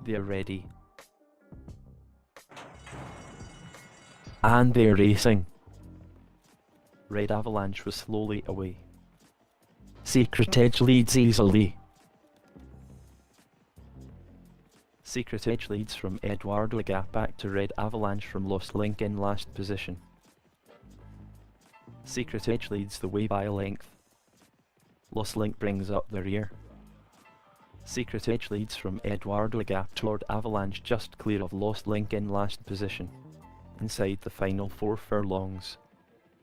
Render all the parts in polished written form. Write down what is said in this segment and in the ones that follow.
They're ready. And they're racing. Red Avalanche was slowly away. Secret Edge leads easily. Secret Edge leads from Eduardo, a gap back to Red Avalanche from Lost Link in last position. Secret Edge leads the way by a length. Lost Link brings up the rear. Secret Edge leads from Eduardo, a gap toward Avalanche just clear of Lost Link in last position. Inside the final 4 furlongs.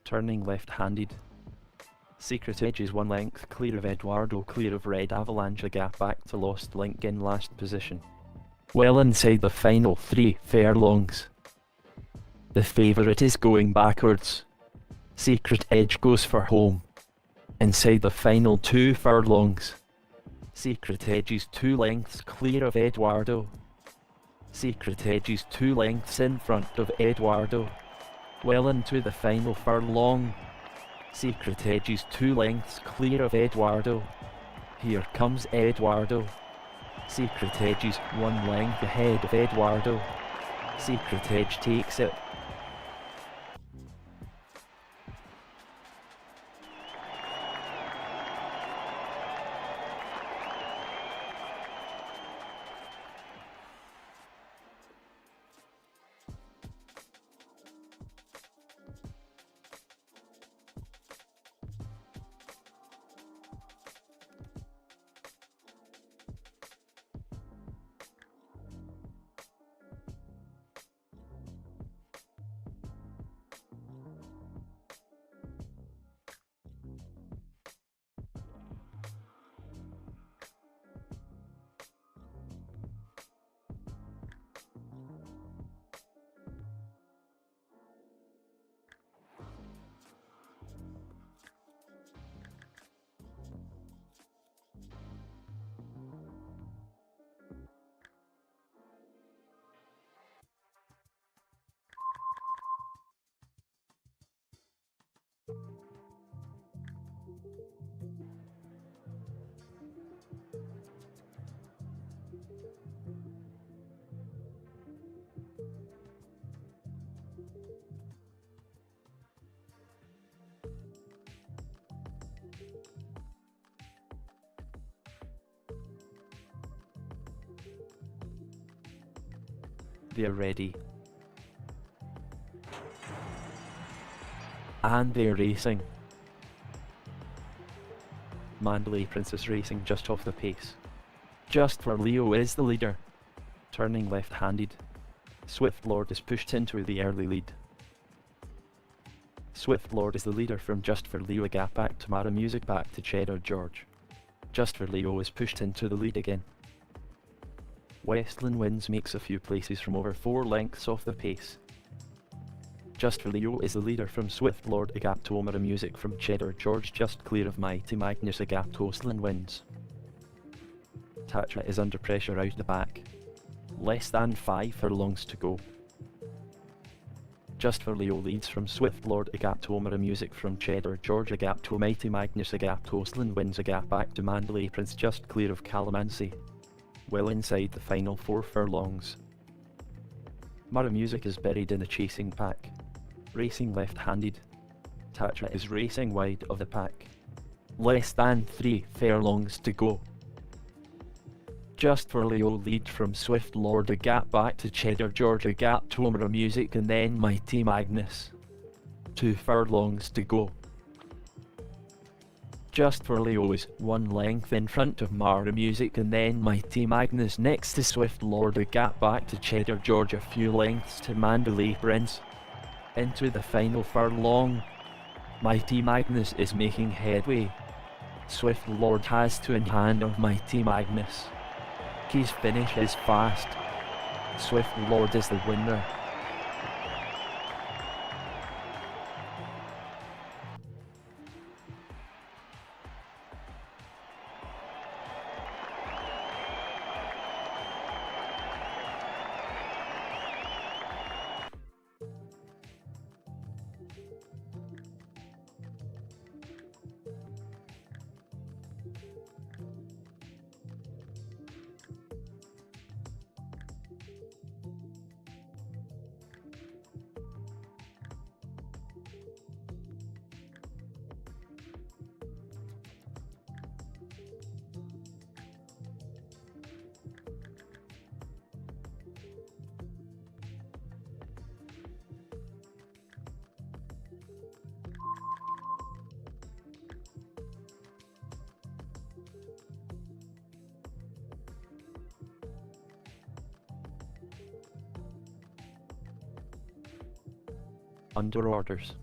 Turning left-handed. Secret Edge is 1 length clear of Eduardo, clear of Red Avalanche, a gap back to Lost Link in last position. Well inside the final 3 furlongs. The favourite is going backwards. Secret Edge goes for home. Inside the final 2 furlongs. Secret Edge is 2 lengths clear of Eduardo. Secret Edge is 2 lengths in front of Eduardo. Well into the final furlong. Secret Edge is 2 lengths clear of Eduardo. Here comes Eduardo. Secret Edge is 1 length ahead of Eduardo. Secret Edge takes it. They're ready. And they're racing. Mandalay Princess racing just off the pace. Just for Leo is the leader. Turning left-handed. Swift Lord is pushed into the early lead. Swift Lord is the leader from Just for Leo, a gap back to Mara Music, back to Cheddar George. Just for Leo is pushed into the lead again. Westland Winds makes a few places from over 4 lengths off the pace. Just for Leo is the leader from Swift Lord, a gap to Omara Music from Cheddar George, just clear of Mighty Magnus, a gap to Westland Winds. Tatra is under pressure out the back. Less than 5 furlongs to go. Just for Leo leads from Swift Lord, a gap to Omara Music from Cheddar George, a gap to Mighty Magnus, a gap to Westland Winds, a gap back to Mandalay Prince, just clear of Calamansi. Well inside the final 4 furlongs. Mara Music is buried in the chasing pack. Racing left-handed. Tatra is racing wide of the pack. Less than 3 furlongs to go. Just for Leo lead from Swift Lord, a gap back to Cheddar George, a gap to Omara Music, and then Mighty Magnus. 2 furlongs to go. Just for Leo is 1 length in front of Mara Music, and then Mighty Magnus next to Swift Lord, a gap back to Cheddar George, a few lengths to Mandalay Prince. Into the final furlong. Mighty Magnus is making headway. Swift Lord has 2 in hand of Mighty Magnus. His finish is fast. Swift Lord is the winner. under orders.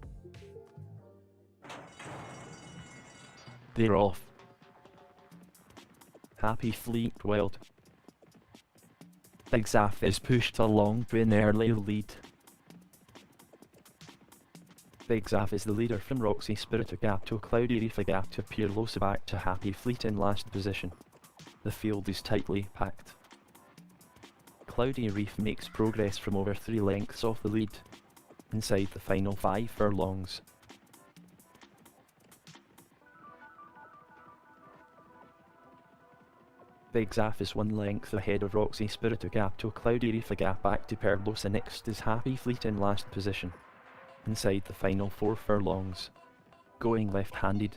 They're off. Happy Fleet wild. Big Zaf is pushed along to an early lead. Big Zaf is the leader from Roxy Spirit Gap to Cloudy Reef Gap to Peerless back to Happy Fleet in last position. The field is tightly packed. Cloudy Reef makes progress from over 3 lengths off the lead, inside the final 5 furlongs. Big Zaf is 1 length ahead of Roxy Spirit Gap to Cloudy Reef Gap back to Peerless, and next is Happy Fleet in last position, inside the final 4 furlongs. Going left-handed,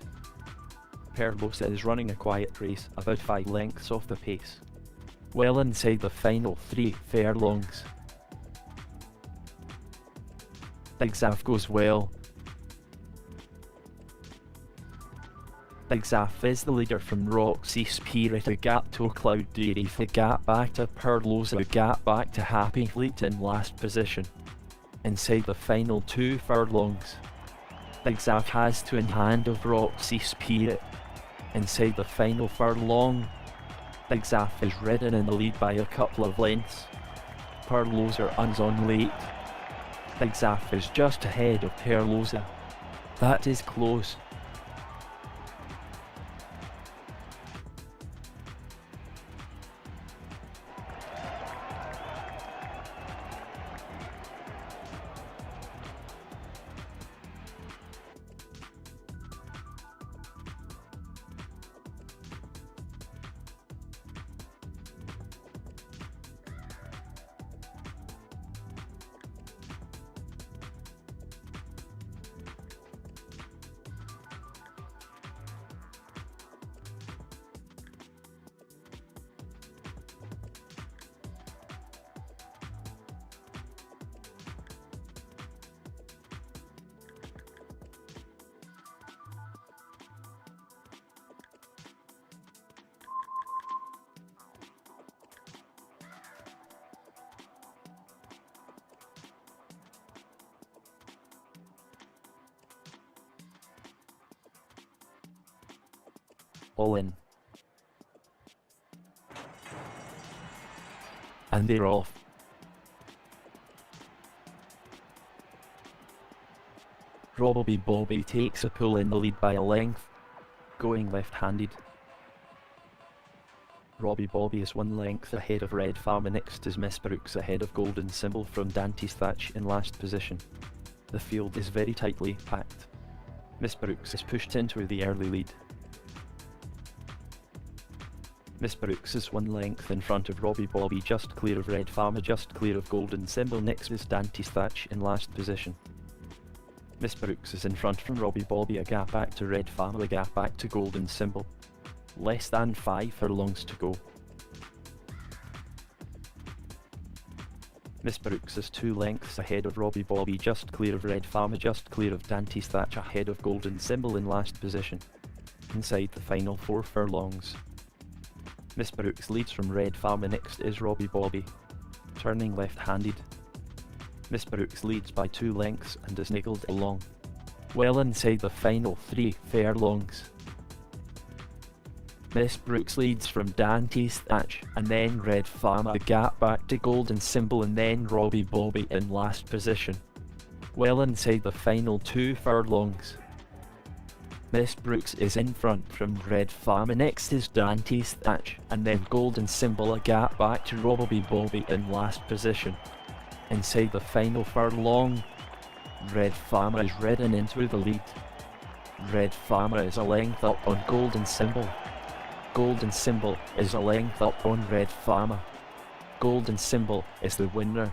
Peerless is running a quiet race about 5 lengths off the pace, well inside the final 3 furlongs. Big Zaf goes well. Big Zaf is the leader from Roxy Spirit Gap to Cloudy Reef Gap back to Peerless Gap back to Happy Fleet in last position, inside the final 2 furlongs. Big Zaf has 2 in hand of Roxy Spirit, inside the final furlong. Big Zaf is ridden in the lead by a couple of lengths. Peerless runs on late. Big Zaf is just ahead of Peerless. That is close. All in. And they're off. Robbie Bobby takes a pull in the lead by a length, going left-handed. Robbie Bobby is 1 length ahead of Red Farm, and next is Miss Brooks ahead of Golden Symbol from Dante's Thatch in last position. The field is very tightly packed. Miss Brooks is pushed into the early lead. Miss Brooks is 1 length in front of Robbie Bobby, just clear of Red Farmer, just clear of Golden Symbol. Next is Dante's Thatch in last position. Miss Brooks is in front from Robbie Bobby, a gap back to Red Farmer, a gap back to Golden Symbol. Less than 5 furlongs to go. Miss Brooks is 2 lengths ahead of Robbie Bobby, just clear of Red Farmer, just clear of Dante's Thatch, ahead of Golden Symbol in last position, inside the final 4 furlongs. Miss Brooks leads from Red Farmer, next is Robbie Bobby, turning left-handed. Miss Brooks leads by 2 lengths and is niggled along, well inside the final 3 furlongs. Miss Brooks leads from Dante's Thatch and then Red Farmer, a gap back to Golden Symbol, and then Robbie Bobby in last position, well inside the final 2 furlongs. Miss Brooks is in front from Red Farmer, next is Dante's Thatch, and then Golden Symbol, a gap back to Robbie Bobby in last position. Inside the final furlong, Red Farmer is ridden into the lead. Red Farmer is a length up on Golden Symbol. Golden Symbol is a length up on Red Farmer. Golden Symbol is the winner.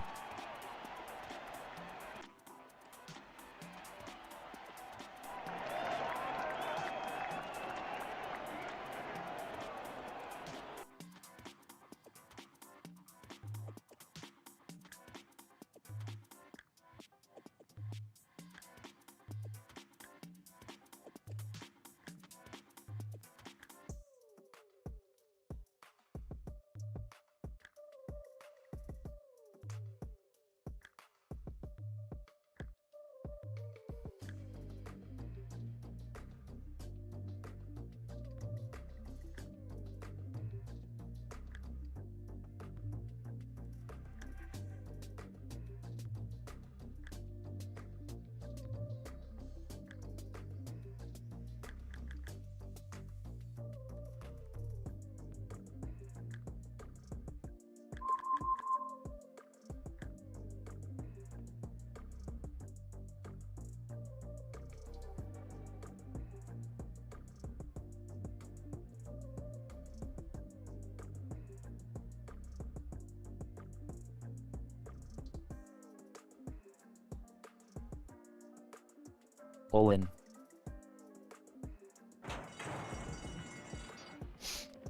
all in.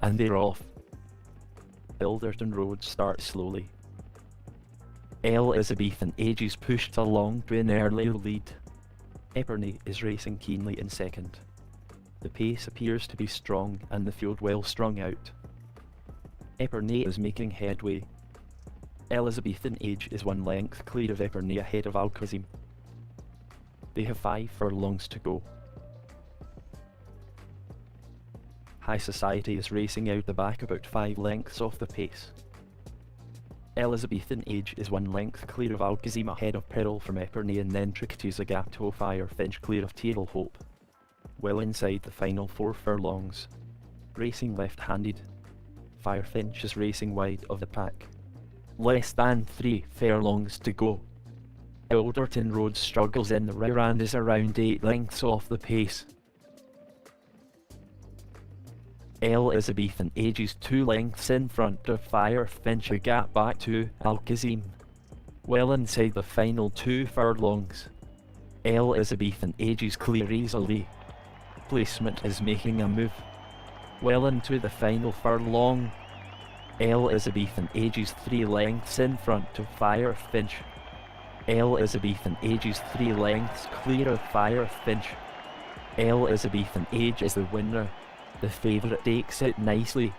And they're off. Ilderton Road starts slowly. Elizabethan Ages pushed along to an early lead. Epernay is racing keenly in second. The pace appears to be strong and the field well strung out. Epernay is making headway. Elizabethan Age is 1 length clear of Epernay ahead of Alcazim. They have 5 furlongs to go. High Society is racing out the back about 5 lengths off the pace. Elizabethan Age is 1 length clear of Alcazim ahead of Peril from Epernay, and then Trickety's a gap to Fire Finch clear of Teal Hope. Well inside the final 4 furlongs. Racing left-handed. Fire Finch is racing wide of the pack. Less than 3 furlongs to go. Ilderton Road struggles in the rear and is around 8 lengths off the pace. Elizabethan Ages 2 lengths in front of Fire Finch, a gap back to Alcazim. Well inside the final 2 furlongs. Elizabethan Ages clear easily. Placement is making a move. Well into the final furlong. Elizabethan Ages 3 lengths in front of Fire Finch. Elizabethan Ages 3 lengths clear of Fire Finch. Elizabethan Age is the winner. The favourite takes it nicely.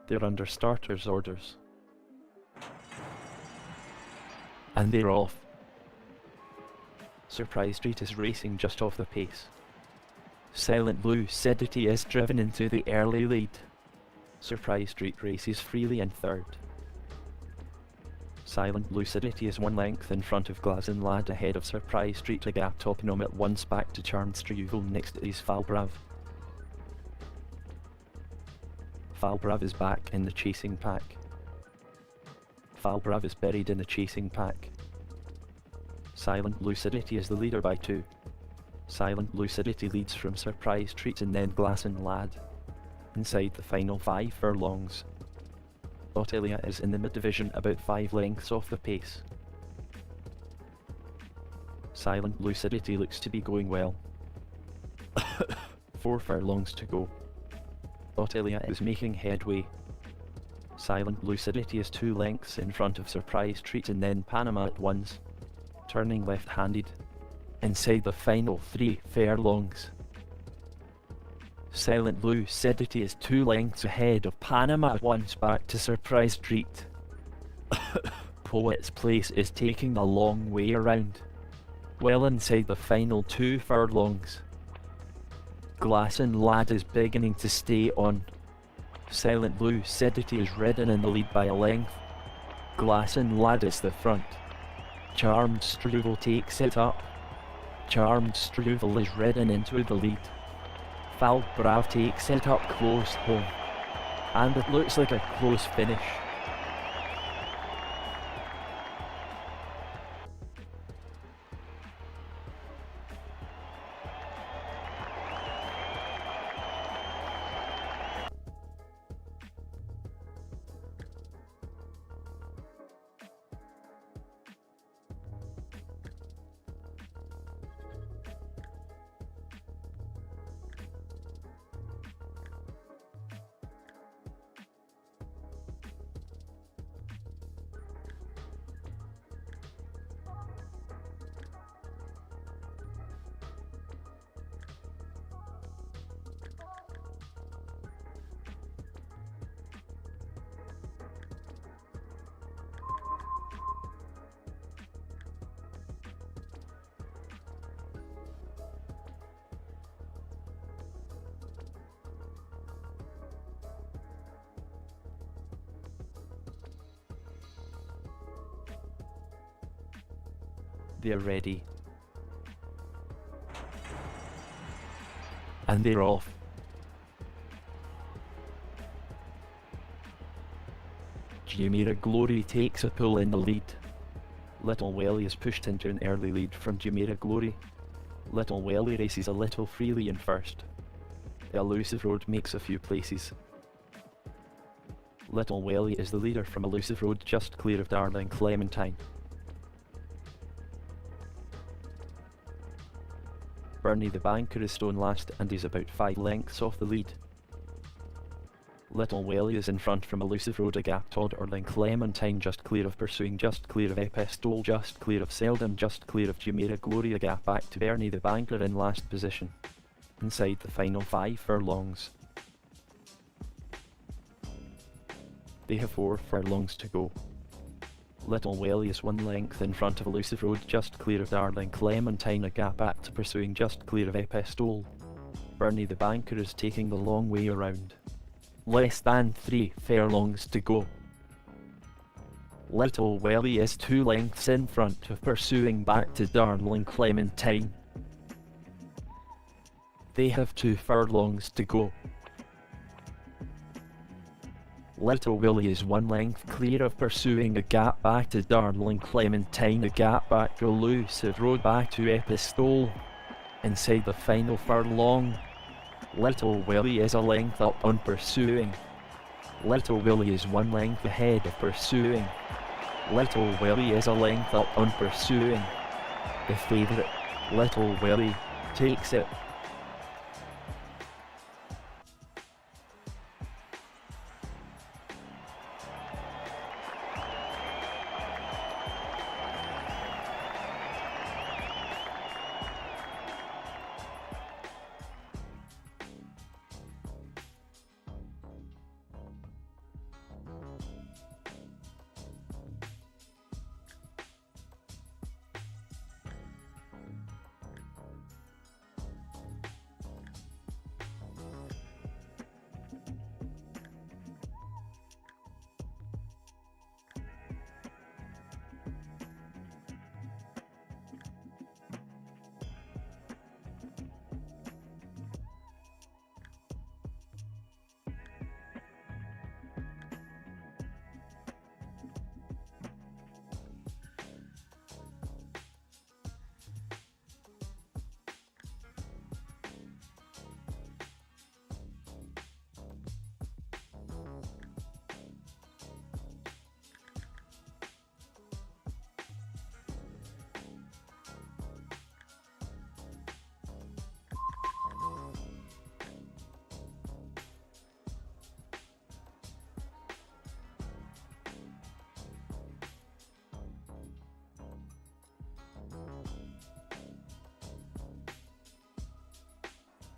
They're under starters' orders. And they're off. Surprise Street is racing just off the pace. Silent Lucidity is driven into the early lead. Surprise Street races freely in third. Silent Lucidity is 1 length in front of Glazen Lad ahead of Surprise Street, a gap topping him at once back to Charmed Struvel. Next is Falbrav. Falbrav is back in the chasing pack. Falbrav is buried in the chasing pack. Silent Lucidity is the leader by 2. Silent Lucidity leads from Surprise Street and then Glazen Lad. Inside the final 5 furlongs. Ottilia is in the mid-division about 5 lengths off the pace. Silent Lucidity looks to be going well. 4 furlongs to go. Ottilia is making headway. Silent Lucidity is 2 lengths in front of Surprise Street and then Panama at once. Turning left-handed. Inside the final 3 furlongs. Silent Lucidity is 2 lengths ahead of Panama at once back to Surprise Street. Poet's Place is taking a long way around. Well inside the final 2 furlongs. Glazen Lad is beginning to stay on. Silent Lucidity is ridden in the lead by a length. Glazen Lad is the front. Charmed Struvel takes it up. Charmed Struvel is ridden into the lead. Falbrav takes it up close home. And it looks like a close finish. They're ready. And they're off. Jumeirah Glory takes a pull in the lead. Little Welly is pushed into an early lead from Jumeirah Glory. Little Welly races a little freely in first. Elusive Road makes a few places. Little Welly is the leader from Elusive Road, just clear of Darling Clementine. Bernie the Banker is stone last and is about 5 lengths off the lead. Little Welly is in front from Elusive Road, a gap to Darling Clementine, just clear of Pursuing, just clear of Epistole, just clear of Seldom, just clear of Jumeirah Glory, a gap back to Bernie the Banker in last position. Inside the final 5 furlongs. They have 4 furlongs to go. Little Welly is 1 length in front of Elusive Road, just clear of Darling Clementine, a gap back to Pursuing, just clear of Epistole. Bernie the Banker is taking the long way around. Less than 3 furlongs to go. Little Welly is 2 lengths in front of Pursuing, back to Darling Clementine. They have 2 furlongs to go. Little Willie is 1 length clear of Pursuing, a gap back to Darling Clementine, a gap back to Elusive Road, back to Epistole. Inside the final furlong, Little Willie is a length up on Pursuing. Little Willie is 1 length ahead of Pursuing. Little Willie is a length up on Pursuing. The favourite, Little Willie, takes it.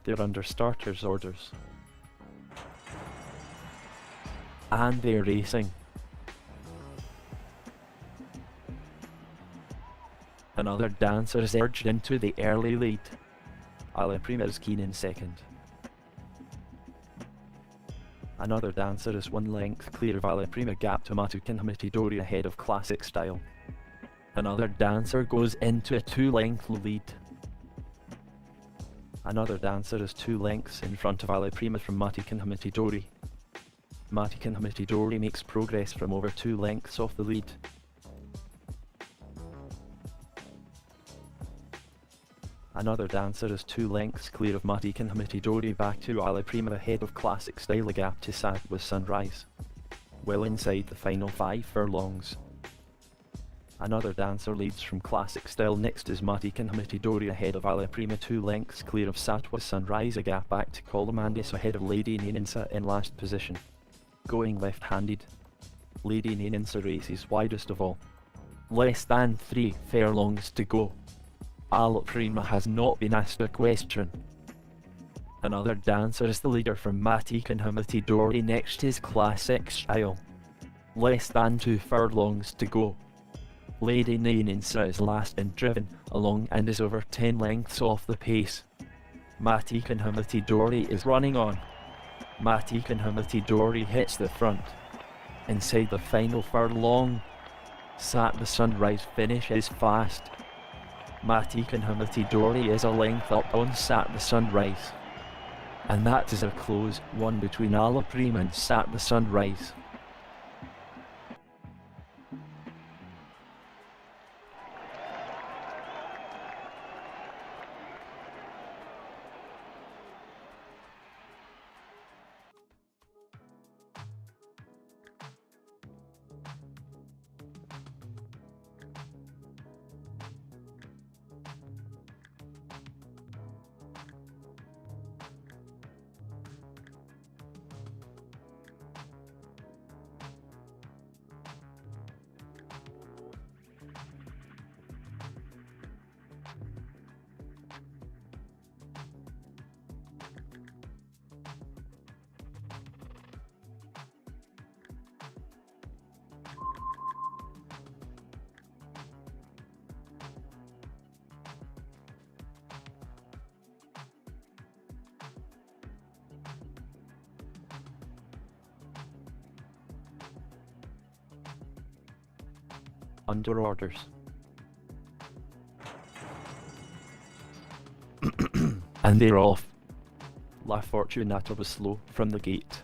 They're under starters orders. And they're racing. Another dancer is urged into the early lead. Ala Prima is keen in second. Another dancer is 1 length clear of Ala Prima, gap to Matukin Hamitidori ahead of Classic Style. Another dancer goes into a 2-length lead. Another dancer is 2 lengths in front of Ala Prima from Matikan Hamitidori. Matikan Hamitidori makes progress from over 2 lengths off the lead. Another dancer is 2 lengths clear of Matikan Hamitidori, back to Ala Prima ahead of Classic Style, a gap to Sad with Sunrise. Well inside the final 5 furlongs. Another dancer leads from Classic Style. Next is Matikan Hamitidori ahead of Ala Prima, 2 lengths clear of Satwa Sunrise, a gap back to Colomandis ahead of Lady Naninsa in last position. Going left-handed, Lady Naninsa races widest of all. Less than 3 furlongs to go. Ala Prima has not been asked a question. Another dancer is the leader from Matikan Hamitidori. Next is Classic Style. Less than 2 furlongs to go. Lady Naninsa is last and driven along and is over 10 lengths off the pace. Matikan Hamitidori is running on. Matikan Hamitidori hits the front. Inside the final furlong, Sat the Sunrise finishes fast. Matic and Hamilton Dory is a length up on Sat the Sunrise. And that is a close one between Alaprim and Sat the Sunrise. Under orders. And they're off. La Fortunata was slow from the gate.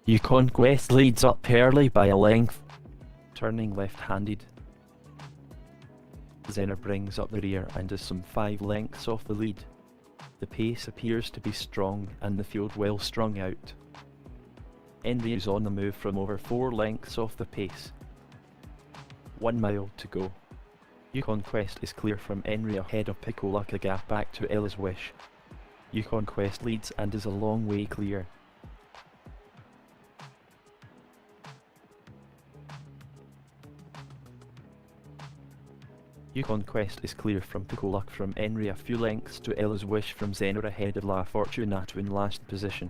Yukon Quest leads up early by a length, turning left-handed. Zener brings up the rear and is some 5 lengths off the lead. The pace appears to be strong and the field well strung out. Henry is on the move from over 4 lengths off the pace. 1 mile to go. Yukon Quest is clear from Henry ahead of Picolaka Gap back to Ella's Wish. Yukon Quest leads and is a long way clear. Yukon Quest is clear from Picolaka from Henry a few lengths to Ella's Wish from Zener ahead of La Fortunata in last position.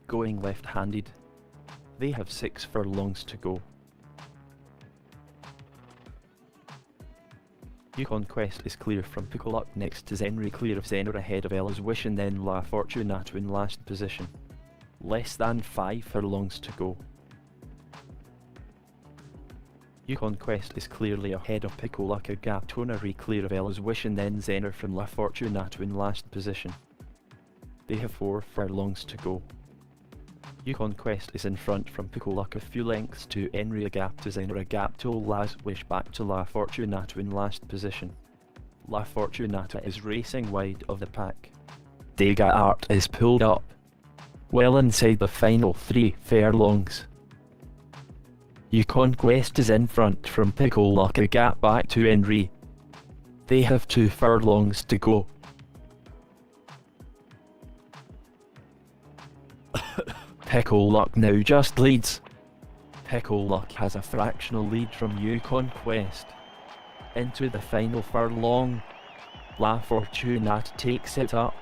Going left-handed. They have 6 furlongs to go. Yukon Quest is clear from Picolaka next to Zenry, clear of Zener ahead of Ella's Wish and then La Fortunata in last position. Less than 5 furlongs to go. Yukon Quest is clearly ahead of Picolaka Gap, Tonary clear of Ella's Wish and then Zener from La Fortunata in last position. They have 4 furlongs to go. Yukon Quest is in front from Picolaka a few lengths to Henry, a gap to Zener, a gap to La's Wish back to La Fortunata in last position. La Fortunata is racing wide of the pack. Degas Art is pulled up, well inside the final 3 furlongs. Yukon Quest is in front from Picolaka gap back to Henry. They have 2 furlongs to go. Picolaka now just leads. Picolaka has a fractional lead from Yukon Quest. Into the final furlong. La Fortunata takes it up.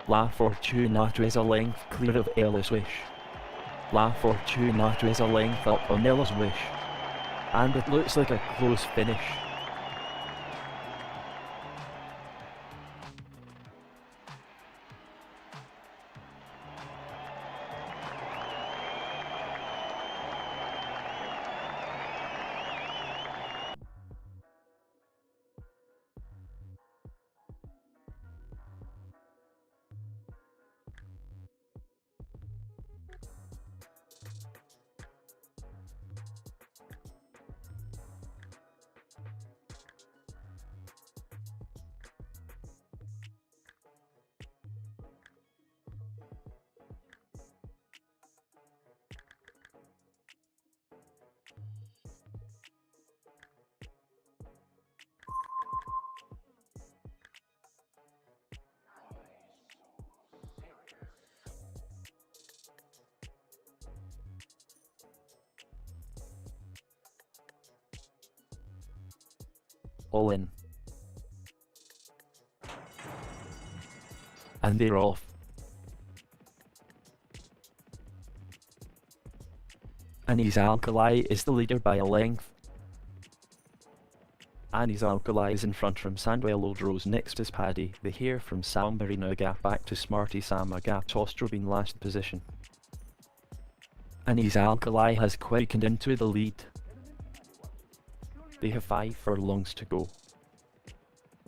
La Fortunata is a length clear of Ella's Wish. La Fortunata is a length up on Ella's Wish. And it looks like a close finish. All in. And they're off. Annie's Alkali is the leader by a length. Annie's Alkali is in front from Sandwell Old Rose, next is Paddy. The hare from Sambarino Gap back to Smarty Sam, a gap to Ostrobin last position. Annie's Alkali has quickened into the lead. They have 5 furlongs to go.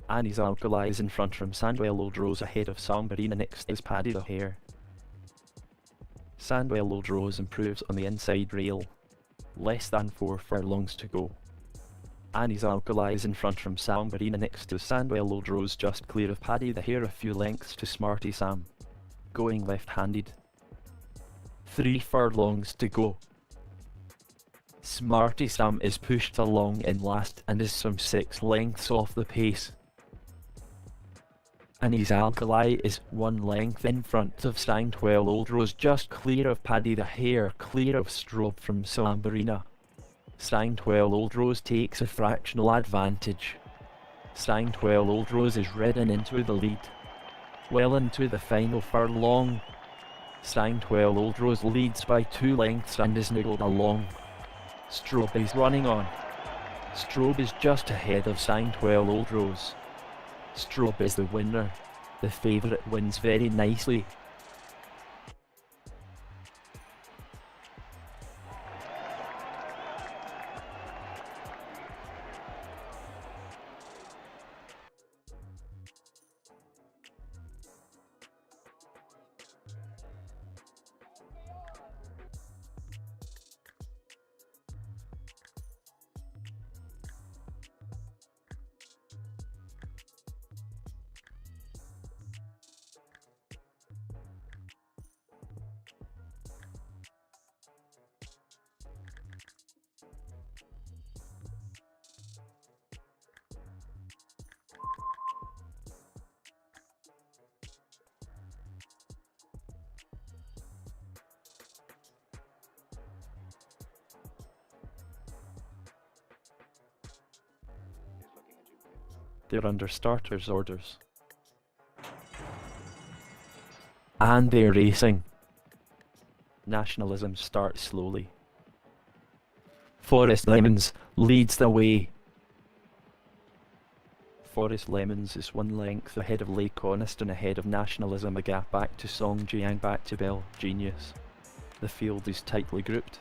Annie's Alkali is in front from Sandwell Old Rose ahead of Song Marina. Next is Paddy the Hare. Sandwell Old Rose improves on the inside rail. Less than 4 furlongs to go. Annie's Alkali is in front from Song Marina. Next is Sandwell Old Rose just clear of Paddy the Hare, a few lengths to Smarty Sam. Going left-handed. 3 furlongs to go. Smarty Sam is pushed along in last and is some 6 lengths off the pace. Annie's Alkali is 1 length in front of Sandwell Old Rose, just clear of Paddy the Hare, clear of Strobe from Sam Marina. Sandwell Old Rose takes a fractional advantage. Sandwell Old Rose is ridden into the lead. Well into the final furlong. Sandwell Old Rose leads by 2 lengths and is niggled along. Strobe is running on. Strobe is just ahead of Sandwell Old Rose. Strobe is the winner. The favourite wins very nicely. They're under starters orders. And they're racing. Nationalism starts slowly. Forest Lemons leads the way. Forest Lemons is 1 length ahead of Lake Coniston, ahead of Nationalism, a gap back to Song Jiang, back to Bell Genius. The field is tightly grouped.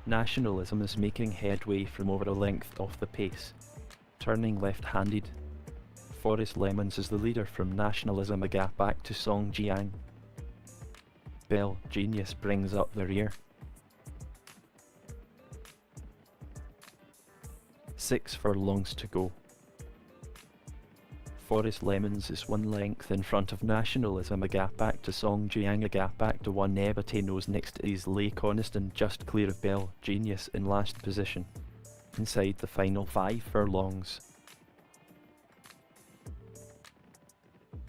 Nationalism is making headway from over a length off the pace. Turning left-handed. Forest Lemons is the leader from Nationalism, a gap back to Song Jiang. Bell Genius brings up the rear. 6 furlongs to go. Forest Lemons is 1 length in front of Nationalism, a gap back to Song Jiang, a gap back to 1 Nebatano's. Next is Lake Coniston, just clear of Bell Genius in last position. Inside the final 5 furlongs.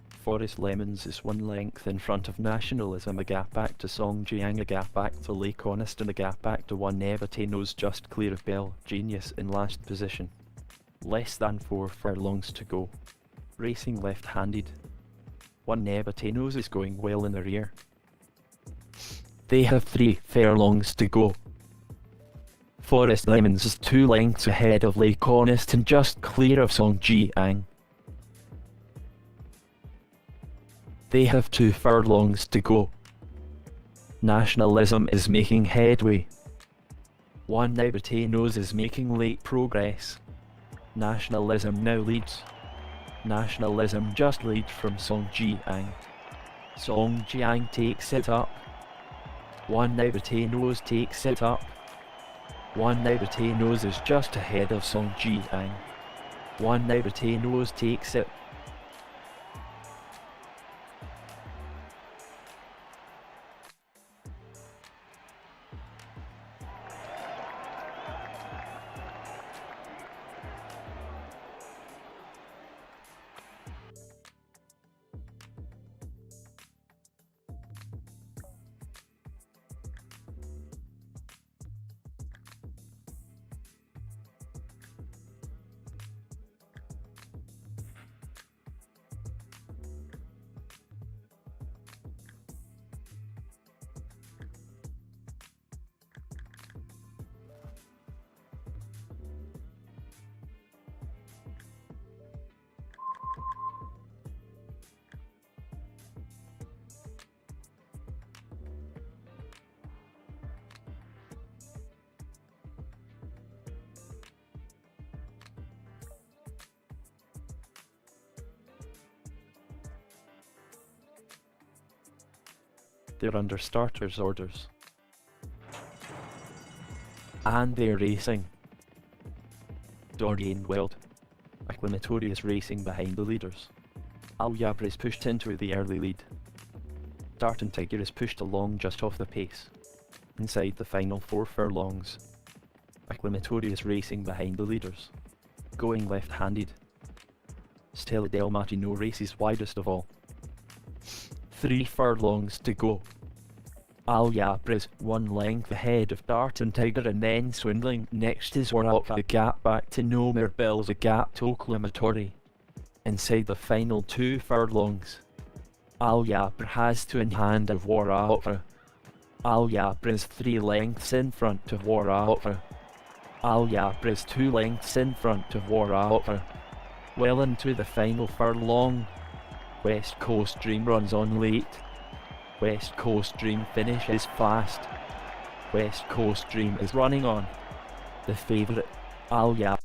Forest Lemons is 1 length in front of Nationalism, a gap back to Song Jiang, a gap back to Lake Coniston, a gap back to 1 Nebatano's, just clear of Bell Genius in last position. Less than 4 furlongs to go. Racing left-handed. 1 Nebatano's is going well in the rear. They have 3 furlongs to go. Forest Lemons is 2 lengths ahead of Lake Coniston, just clear of Song Jiang. They have 2 furlongs to go. Nationalism is making headway. 1 Nebatano's is making late progress. Nationalism now leads. Nationalism just leads from Song Jiang. Song Jiang takes it up. 1 Nebatano's takes it up. 1 Nebatano's is just ahead of Song Jiang. 1 Nebatano's takes it. They're under starter's orders. And they're racing. Dorian Wild. Acclamatory is racing behind the leaders. Al Yabra is pushed into the early lead. Darton Tiger is pushed along just off the pace. Inside the final 4 furlongs. Acclamatory is racing behind the leaders. Going left-handed. Stella Del Martino races widest of all. 3 furlongs to go. Al Yabra is 1 length ahead of Darton Tiger and then swindling. Next is Warlock, the gap back to No More Bells, a gap to Acclamatory. Inside the final 2 furlongs. Al Yabra has 2 in hand of War Opera. Al Yabra is 3 lengths in front of War Opera. Al Yabra is 2 lengths in front of War Opera. Well into the final furlong. West Coast Dream runs on late. West Coast Dream finishes fast. West Coast Dream is running on. The favourite, Al Yabra.